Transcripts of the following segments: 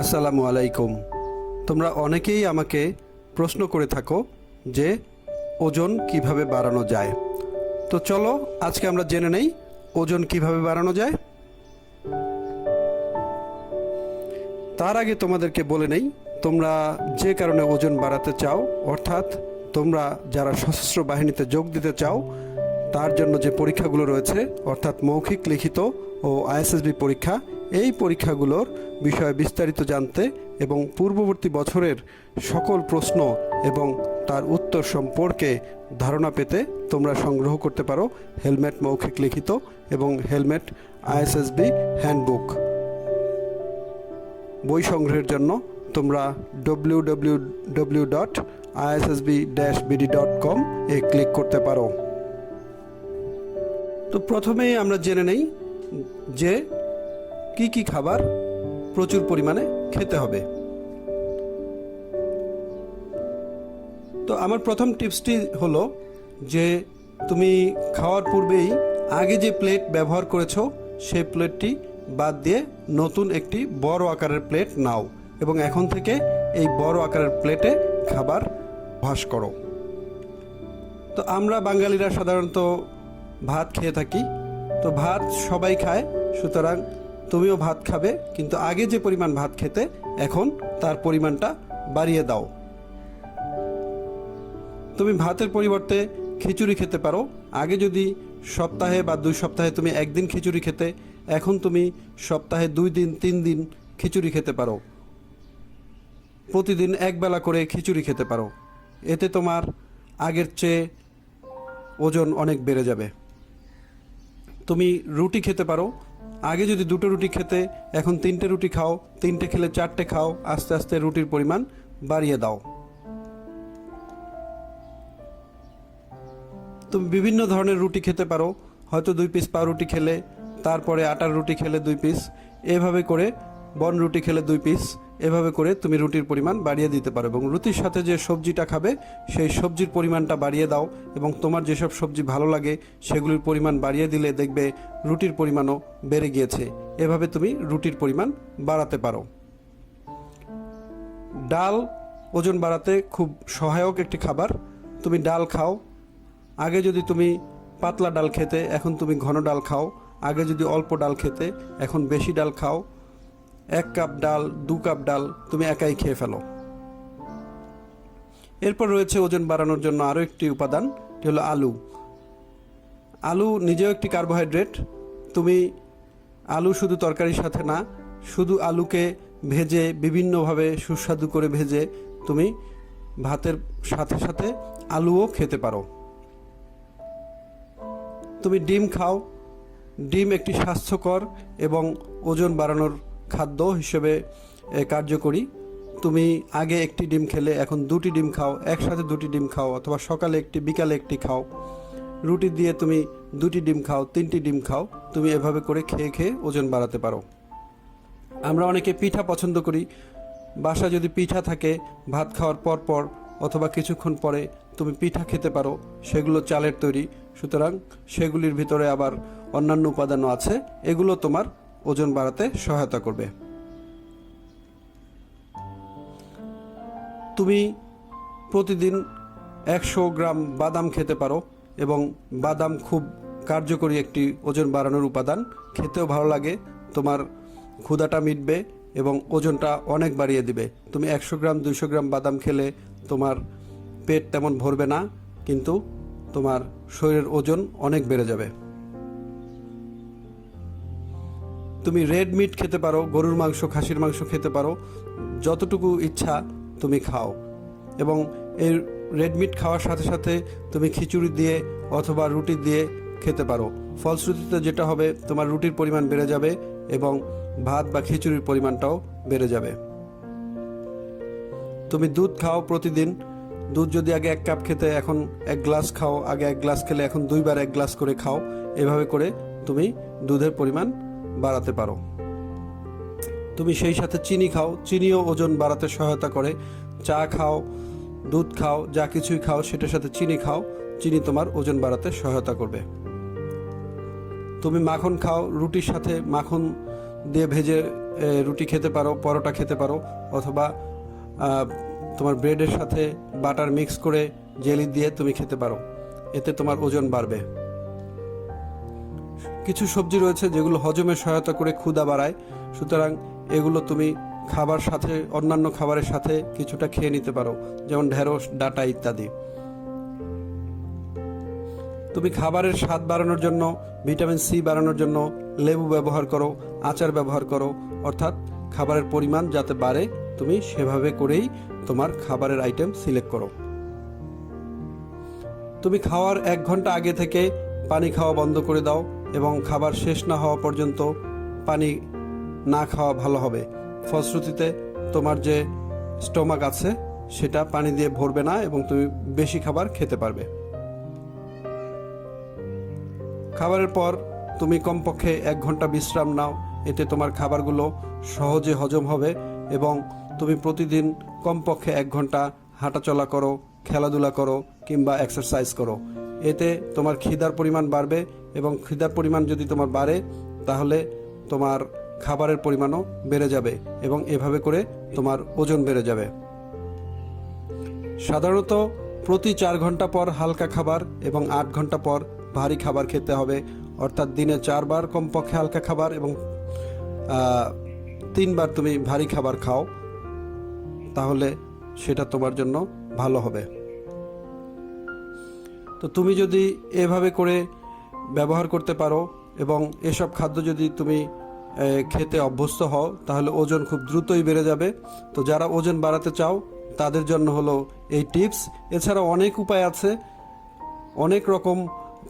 আসসালামু আলাইকুম। তোমরা অনেকেই আমাকে প্রশ্ন করে থাকো যে ওজন কিভাবে বাড়ানো যায়। তো চলো আজকে আমরা জেনে নেই ওজন কিভাবে বাড়ানো যায়। তার আগে তোমাদেরকে বলে নেই, তোমরা যে কারণে ওজন বাড়াতে চাও, অর্থাৎ তোমরা যারা সশস্ত্র বাহিনীতে যোগ দিতে চাও, তার জন্য যে পরীক্ষাগুলো রয়েছে, অর্থাৎ মৌখিক, লিখিত ও ISSB পরীক্ষা, এই পরীক্ষাগুলোর বিষয়ে বিস্তারিত জানতে এবং পূর্ববর্তী বছরের সকল প্রশ্ন এবং তার উত্তর সম্পর্কে ধারণা পেতে তোমরা সংগ্রহ করতে পারো হেলমেট মৌখিক, লিখিত এবং হেলমেট ISSB হ্যান্ডবুক। বই সংগ্রহের জন্য তোমরা www.issb-bd.com এ ক্লিক করতে পারো। তো প্রথমেই আমরা জেনে নেই যে কি কি খাবার প্রচুর পরিমাণে খেতে হবে। তো আমার প্রথম টিপসটি হলো যে তুমি খাওয়ার পূর্বেই আগে যে প্লেট ব্যবহার করেছো সেই প্লেটটি বাদ দিয়ে নতুন একটি বড় আকারের প্লেট নাও এবং এখন থেকে এই বড় আকারের প্লেটে খাবার অভ্যাস করো। তো আমরা বাঙালিরা সাধারণত ভাত খেয়ে থাকি, তো ভাত সবাই খায়, সুতরাং তুমিও ভাত খাবে, কিন্তু আগে যে পরিমাণ ভাত খেতে এখন তার পরিমাণটা বাড়িয়ে দাও। তুমি ভাতের পরিবর্তে খিচুড়ি খেতে পারো। আগে যদি সপ্তাহে বা 2 সপ্তাহে তুমি একদিন খিচুড়ি খেতে, এখন তুমি সপ্তাহে 2 দিন 3 দিন খিচুড়ি খেতে পারো। প্রতিদিন একবেলা করে খিচুড়ি খেতে পারো। এতে তোমার আগের চেয়ে ওজন অনেক বেড়ে যাবে। তুমি রুটি খেতে পারো। আগে যদি 2টো রুটি খেতে, এখন 3টে রুটি খাও, 3টে খেলে 4টে খাও, আস্তে আস্তে রুটির পরিমাণ বাড়িয়ে দাও। তুমি বিভিন্ন ধরনের রুটি খেতে পারো। হয়তো 2 পিস পাউরুটি খেলে, তারপরে আটার রুটি খেলে 2 পিস, এভাবে করে বন রুটি খেলে 2 পিস, এভাবে করে তুমি রুটির পরিমাণ বাড়িয়ে দিতে পারো। এবং রুটির সাথে যে সবজিটা খাবে সেই সবজির পরিমাণটা বাড়িয়ে দাও এবং তোমার যেসব সবজি ভালো লাগে সেগুলির পরিমাণ বাড়িয়ে দিলে দেখবে রুটির পরিমাণও বেড়ে গিয়েছে। এভাবে তুমি রুটির পরিমাণ বাড়াতে পারো। ডাল ওজন বাড়াতে খুব সহায়ক একটি খাবার। তুমি ডাল খাও। আগে যদি তুমি পাতলা ডাল খেতে, এখন তুমি ঘন ডাল খাও। আগে যদি অল্প ডাল খেতে, এখন বেশি ডাল খাও। 1 কাপ ডাল, 2 কাপ ডাল তুমি একাই খেয়ে ফেলো। এরপর রয়েছে ওজন বাড়ানোর জন্য আরও একটি উপাদান, এটি হলো আলু। আলু নিজেও একটি কার্বোহাইড্রেট। তুমি আলু শুধু তরকারির সাথে না, শুধু আলুকে ভেজে বিভিন্নভাবে সুস্বাদু করে ভেজে তুমি ভাতের সাথে সাথে আলুও খেতে পারো। তুমি ডিম খাও। ডিম একটি স্বাস্থ্যকর এবং ওজন বাড়ানোর খাদ্য হিসেবে কার্যকরী। তুমি আগে একটি ডিম খেলে, এখন 2টি ডিম খাও, একসাথে 2টি ডিম খাও, অথবা সকালে একটি, বিকালে একটি খাও। রুটি দিয়ে তুমি 2টি ডিম খাও, 3টি ডিম খাও। তুমি এভাবে করে খেয়ে খেয়ে ওজন বাড়াতে পারো। আমরা অনেকে পিঠা পছন্দ করি। বাসায় যদি পিঠা থাকে, ভাত খাওয়ার পর পর অথবা কিছুক্ষণ পরে তুমি পিঠা খেতে পারো। সেগুলো চালের তৈরি, সুতরাং সেগুলির ভিতরে আবার অন্যান্য উপাদানও আছে। এগুলো তোমার ওজন বাড়াতে সহায়তা করবে। তুমি প্রতিদিন 100 গ্রাম বাদাম খেতে পারো এবং বাদাম খুব কার্যকরী একটি ওজন বাড়ানোর উপাদান। খেতেও ভালো লাগে, তোমার ক্ষুধাটা মিটবে এবং ওজনটা অনেক বাড়িয়ে দিবে। তুমি 100 গ্রাম 200 গ্রাম বাদাম খেলে তোমার পেট তেমন ভরবে না, কিন্তু তোমার শরীরের ওজন অনেক বেড়ে যাবে। তুমি রেড মিট খেতে পারো, গরুর মাংস, খাসির মাংস খেতে পারো, যতটুকু ইচ্ছা তুমি খাও। এবং এই রেড মিট খাওয়ার সাথে সাথে তুমি খিচুড়ি দিয়ে অথবা রুটি দিয়ে খেতে পারো। ফলশ্রুতিতে যেটা হবে, তোমার রুটির পরিমাণ বেড়ে যাবে এবং ভাত বা খিচুড়ির পরিমাণটাও বেড়ে যাবে। তুমি দুধ খাও প্রতিদিন। দুধ যদি আগে 1 কাপ খেতে, এখন 1 গ্লাস খাও। আগে 1 গ্লাস খেলে এখন 2 বার 1 গ্লাস করে খাও। এভাবে করে তুমি দুধের পরিমাণ বাড়াতে পারো। তুমি সেই সাথে চিনি খাও। চিনিও ওজন বাড়াতে সহায়তা করে। চা খাও, দুধ খাও, যা কিছুই খাও সেটার সাথে চিনি খাও। চিনি তোমার ওজন বাড়াতে সহায়তা করবে। তুমি মাখন খাও। রুটির সাথে মাখন দিয়ে ভেজে রুটি খেতে পারো, পরোটা খেতে পারো, অথবা তোমার ব্রেডের সাথে বাটার মিক্স করে জেলি দিয়ে তুমি খেতে পারো। এতে তোমার ওজন বাড়বে। কিছু সবজি রয়েছে যেগুলো হজমে সহায়তা করে ক্ষুধা বাড়ায়, সুতরাং এগুলো তুমি খাবার সাথে, অন্যান্য খাবারের সাথে কিছুটা খেয়ে নিতে পারো, যেমন ঢেঁড়স, ডাঁটা ইত্যাদি। তুমি খাবারের স্বাদ বাড়ানোর জন্য, ভিটামিন সি বাড়ানোর জন্য লেবু ব্যবহার করো, আচার ব্যবহার করো, অর্থাৎ খাবারের পরিমাণ যাতে বাড়ে তুমি সেভাবে করেই তোমার খাবারের আইটেম সিলেক্ট করো। তুমি খাওয়ার 1 ঘন্টা আগে থেকে পানি খাওয়া বন্ধ করে দাও এবং খাবার শেষ না হওয়া পর্যন্ত পানি না খাওয়া ভালো হবে। ফলশ্রুতিতে তোমার যে স্টোমাক আছে সেটা পানি দিয়ে ভরবে না এবং তুমি বেশি খাবার খেতে পারবে। খাবারের পর তুমি কমপক্ষে 1 ঘন্টা বিশ্রাম নাও, এতে তোমার খাবারগুলো সহজে হজম হবে এবং তুমি প্রতিদিন কমপক্ষে 1 ঘন্টা হাঁটাচলা করো, খেলাধুলা করো কিংবা এক্সারসাইজ করো। এতে তোমার খিদার পরিমাণ বাড়বে এবং খিদার পরিমাণ যদি তোমার বাড়ে তাহলে তোমার খাবারের পরিমাণও বেড়ে যাবে এবং এভাবে করে তোমার ওজন বেড়ে যাবে। সাধারণত প্রতি 4 ঘন্টা পর হালকা খাবার এবং 8 ঘন্টা পর ভারী খাবার খেতে হবে, অর্থাৎ দিনে 4 বার কমপক্ষে হালকা খাবার এবং 3 বার তুমি ভারী খাবার খাও, তাহলে সেটা তোমার জন্য ভালো হবে। তো তুমি যদি এভাবে করে ব্যবহার করতে পারো এবং এসব খাদ্য যদি তুমি খেতে অভ্যস্ত হও তাহলে ওজন খুব দ্রুতই বেড়ে যাবে। তো যারা ওজন বাড়াতে চাও তাদের জন্য হলো এই টিপস। এছাড়া অনেক উপায় আছে, অনেক রকম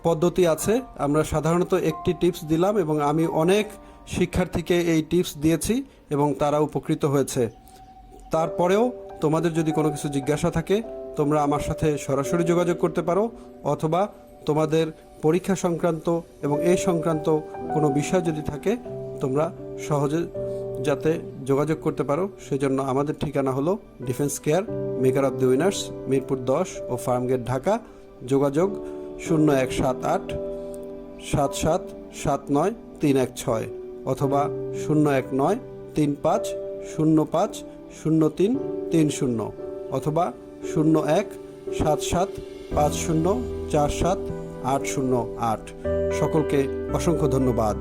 পদ্ধতি আছে। আমরা সাধারণত একটি টিপস দিলাম এবং আমি অনেক শিক্ষার্থীকে এই টিপস দিয়েছি এবং তারা উপকৃত হয়েছে। তারপরেও তোমাদের যদি কোনো কিছু জিজ্ঞাসা থাকে তোমরা আমার সাথে সরাসরি যোগাযোগ করতে পারো, অথবা তোমাদের পরীক্ষা সংক্রান্ত এবং এই সংক্রান্ত কোনো বিষয় যদি থাকে তোমরা সহজে যাতে যোগাযোগ করতে পারো সেজন্য আমাদের ঠিকানা হলো defence care, maker of the winners, Mirpur 10 ও ফার্মগেট, ঢাকা। যোগাযোগ 0178 77 79 316 অথবা 019 35 05 03 30 অথবা 01 77 50 47 808। সকলকে অসংখ্য ধন্যবাদ।